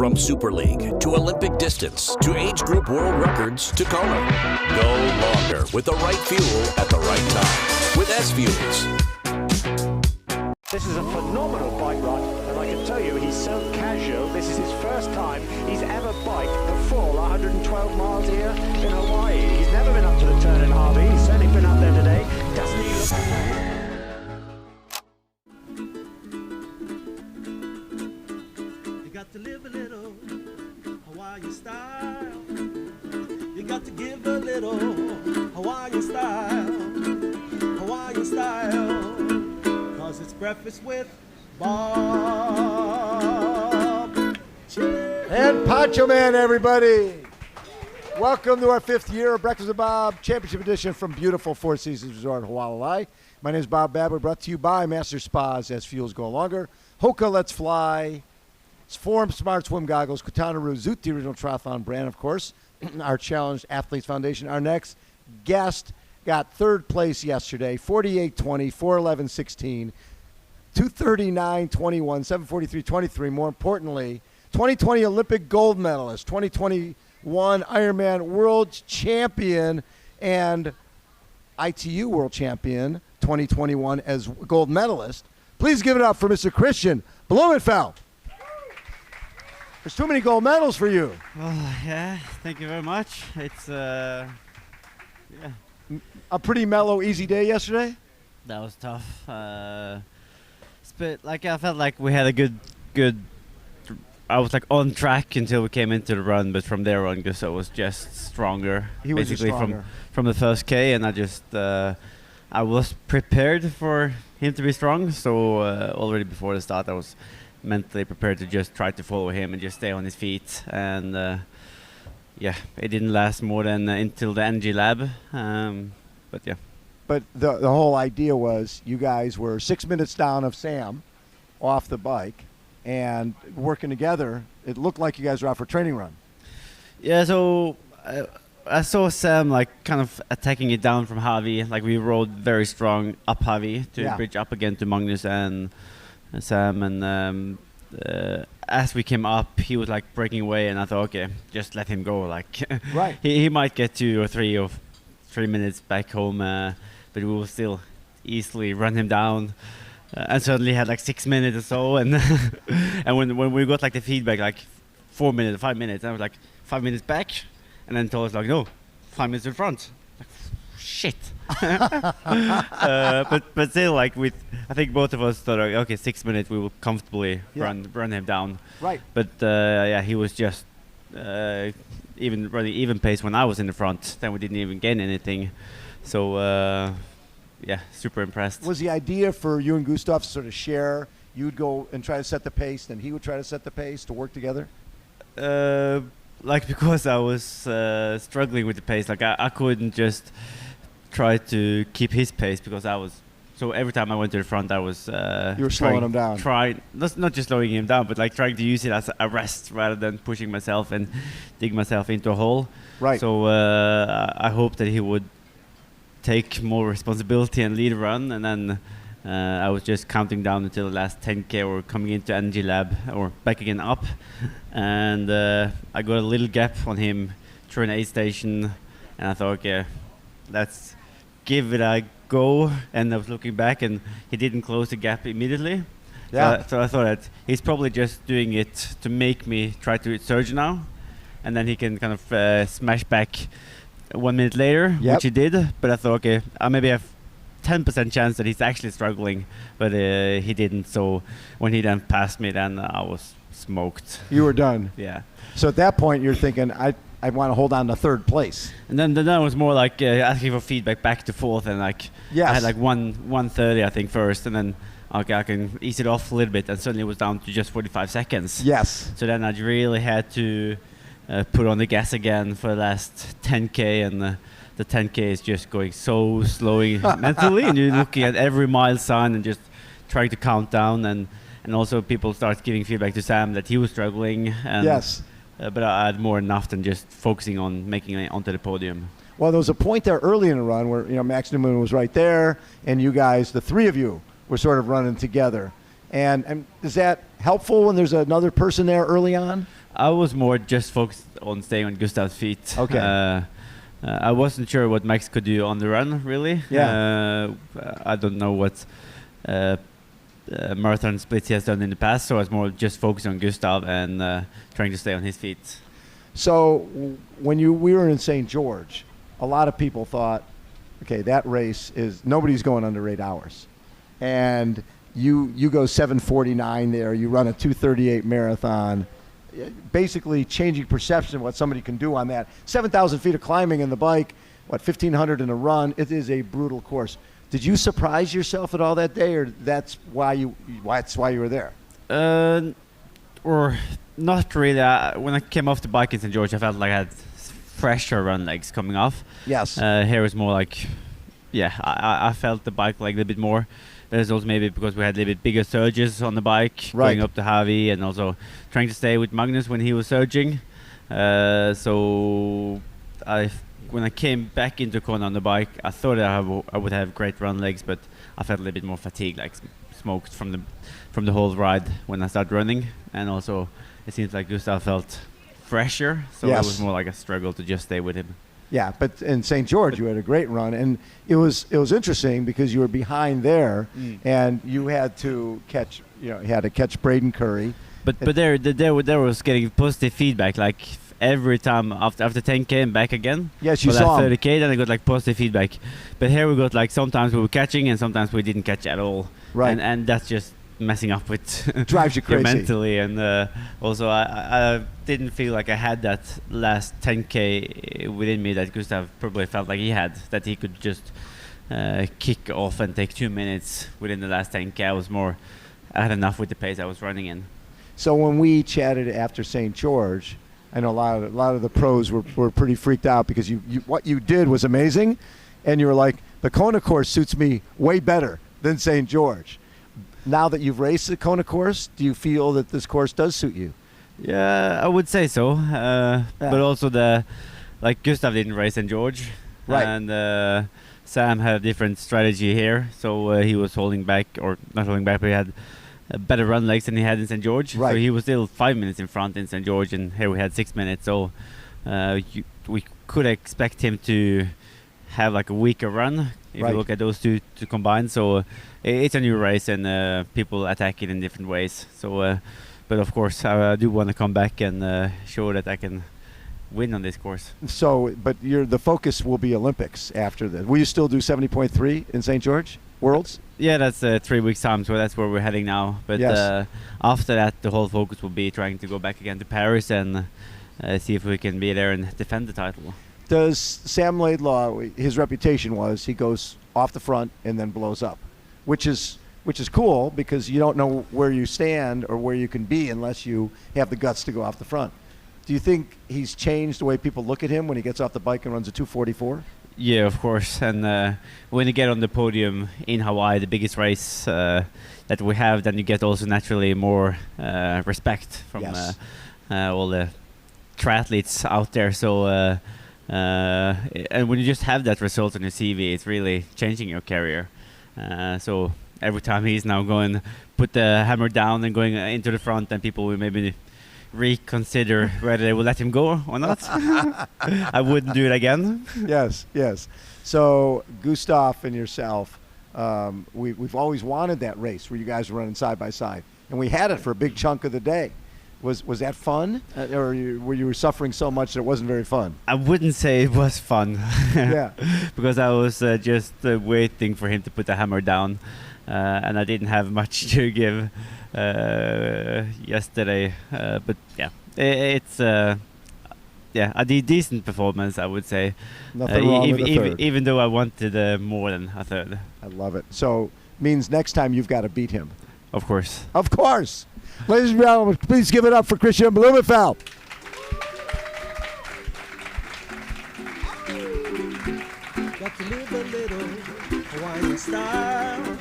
From Super League to Olympic distance to age group world records to Kona. Go longer with the right fuel at the right time with SFuels. This is a phenomenal bike ride, and I can tell you he's so casual. This is his first time he's ever biked the full 112 miles here in Hawaii. He's never been up to the turn in Harvey. He's certainly been up there today. Doesn't he look... You got to live a little Hawaiian style. You got to give a little Hawaiian style. Hawaiian style. It's breakfast with Bob. Cheers. And Poncho Man, everybody. Welcome to our 5th year of Breakfast with Bob Championship Edition from beautiful Four Seasons Resort, Hualalai. My name is Bob Babbitt, brought to you by Master Spas as fuels go longer. HOKA Let's Fly. Forum Smart Swim Goggles. Quintanaroo Zoot, the original triathlon brand, of course. Our Challenged Athletes Foundation. Our next guest got 3rd place yesterday, 48.20, 4:11.16, 2:39.21, 7:43.23. More importantly, 2020 Olympic gold medalist, 2021 Ironman World Champion, and ITU World Champion 2021 as gold medalist. Please give it up for Mr. Kristian Blummenfelt. There's too many gold medals for you. Oh, yeah, thank you very much. It's, yeah. A pretty mellow, easy day yesterday? That was tough. But like I felt like we had a good. I was like on track until we came into the run, but from there on, Gustav was just stronger. He was basically stronger. from the first K, and I just I was prepared for him to be strong. So already before the start, I was mentally prepared to just try to follow him and just stay on his feet. And yeah, it didn't last more than until the energy lab. But yeah. But the whole idea was you guys were 6 minutes down of Sam off the bike and working together. It looked like you guys were out for a training run. Yeah, so I saw Sam like kind of attacking it down from Harvey. Like we rode very strong up Harvey to bridge up again to Magnus and Sam. And as we came up, he was like breaking away, and I thought, okay, just let him go. Like right. he might get 2 or 3 minutes back home, but we will still easily run him down. And suddenly had like 6 minutes or so, and and when we got like the feedback, like 4 minutes, 5 minutes, I was like 5 minutes back, and then told us like no, 5 minutes in front. Like shit. But still, like I think both of us thought, okay, 6 minutes we will comfortably run him down. Right. But yeah, he was just even running even pace when I was in the front. Then we didn't even gain anything. So yeah, super impressed. Was the idea for you and Gustav to sort of share? You would go and try to set the pace, then he would try to set the pace to work together? Like because I was struggling with the pace, like I couldn't just try to keep his pace because I was. So every time I went to the front, I was. You were slowing him down. Not just slowing him down, but like trying to use it as a rest rather than pushing myself and dig myself into a hole. Right. So I hope that he would take more responsibility and lead a run, and then I was just counting down until the last 10K or coming into energy lab or back again up, and I got a little gap on him through an aid station, and I thought, okay, let's give it a go. And I was looking back, and he didn't close the gap immediately. Yeah. So I thought that he's probably just doing it to make me try to surge now, and then he can kind of smash back 1 minute later, which he did. But I thought, okay, I maybe have 10% chance that he's actually struggling, but he didn't. So when he then passed me, then I was smoked. You were done. Yeah. So at that point, you're thinking, I want to hold on to 3rd place. And then it was more like asking for feedback back to 4th, and like I had like 1:30 I think first, and then okay, I can ease it off a little bit, and suddenly it was down to just 45 seconds. Yes. So then I really had to put on the gas again for the last 10K, and the 10K is just going so slowly mentally, and you're looking at every mile sign and just trying to count down, and also people start giving feedback to Sam that he was struggling. And yes. But I had more enough than just focusing on making it onto the podium. Well, there was a point there early in the run where Max Newman was right there, and you guys, the 3 of you, were sort of running together. And is that helpful when there's another person there early on? I was more just focused on staying on Gustav's feet. Okay. I wasn't sure what Max could do on the run, really. Yeah. I don't know what marathon splits he has done in the past, so I was more just focused on Gustav and trying to stay on his feet. So when we were in St. George, a lot of people thought, okay, that race is nobody's going under 8 hours, and you go 7:49 there. You run a 2:38 marathon, basically changing perception of what somebody can do on that 7,000 feet of climbing in the bike, 1,500 in a run. It is a brutal course. Did you surprise yourself at all that day, or that's why you were there? Or not really. When I came off the bike in St. George, I felt like I had fresher run legs coming off. Yes. Here was more like, I felt the bike like a little bit more. There's also maybe because we had a little bit bigger surges on the bike, right, going up to Javi, and also trying to stay with Magnus when he was surging. So when I came back into Kona on the bike, I thought I would have great run legs, but I felt a little bit more fatigued, like smoked from the whole ride when I started running. And also it seems like Gustav felt fresher, so yes, it was more like a struggle to just stay with him. Yeah, but in St. George you had a great run, and it was interesting because you were behind there, and you had to catch Braden Curry. But there was getting positive feedback, like every time after 10K and back again. Yes, you saw 30K, then I got like positive feedback. But here we got like sometimes we were catching and sometimes we didn't catch at all. Right. And that's just messing up with drives you crazy mentally. And also I didn't feel like I had that last 10K within me that Gustav probably felt like he had, that he could just kick off and take 2 minutes within the last 10K. I had enough with the pace I was running in. So when we chatted after St. George, I know a lot of the pros were pretty freaked out because you what you did was amazing, and you were like, the Kona course suits me way better than St. George. Now that you've raced the Kona course, do you feel that this course does suit you? Yeah, I would say so. But also like Gustav didn't race St. George, right, and Sam had a different strategy here, so he was holding back, or not holding back, but he had better run legs than he had in St. George. Right. So he was still 5 minutes in front in St. George, and here we had 6 minutes. So we could expect him to have like a weaker run if right, you look at those two combined. So it's a new race, and people attack it in different ways. So, but of course, I do want to come back and show that I can win on this course. So, but the focus will be Olympics after this. Will you still do 70.3 in St. George Worlds? Yeah, that's 3 weeks time, so that's where we're heading now. But yes, after that, the whole focus will be trying to go back again to Paris and see if we can be there and defend the title. Does Sam Laidlaw, his reputation was he goes off the front and then blows up, which is cool because you don't know where you stand or where you can be unless you have the guts to go off the front. Do you think he's changed the way people look at him when he gets off the bike and runs a 2:44? Yeah, of course. And when you get on the podium in Hawaii, the biggest race that we have, then you get also naturally more respect from yes, all the triathletes out there. So, and when you just have that result on your CV, it's really changing your career. So every time he's now going, put the hammer down and going into the front, and people will maybe reconsider whether they will let him go or not. I wouldn't do it again. Yes. So Gustav and yourself, we've always wanted that race where you guys were running side by side, and we had it for a big chunk of the day. Was that fun, or were you suffering so much that it wasn't very fun? I wouldn't say it was fun. Yeah, because I was just waiting for him to put the hammer down, and I didn't have much to give yesterday. But yeah, it's a decent performance, I would say. Nothing wrong with a third. Even though I wanted more than a third. I love it. So means next time you've got to beat him. Of course. Of course. Ladies and gentlemen, please give it up for Kristian Blummenfelt. Got to live a little Hawaiian style.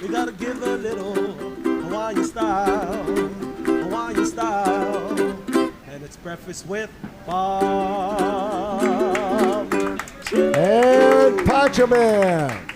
We gotta give a little Hawaiian style. Hawaiian style. And it's breakfast with Bob. And Pancho Man.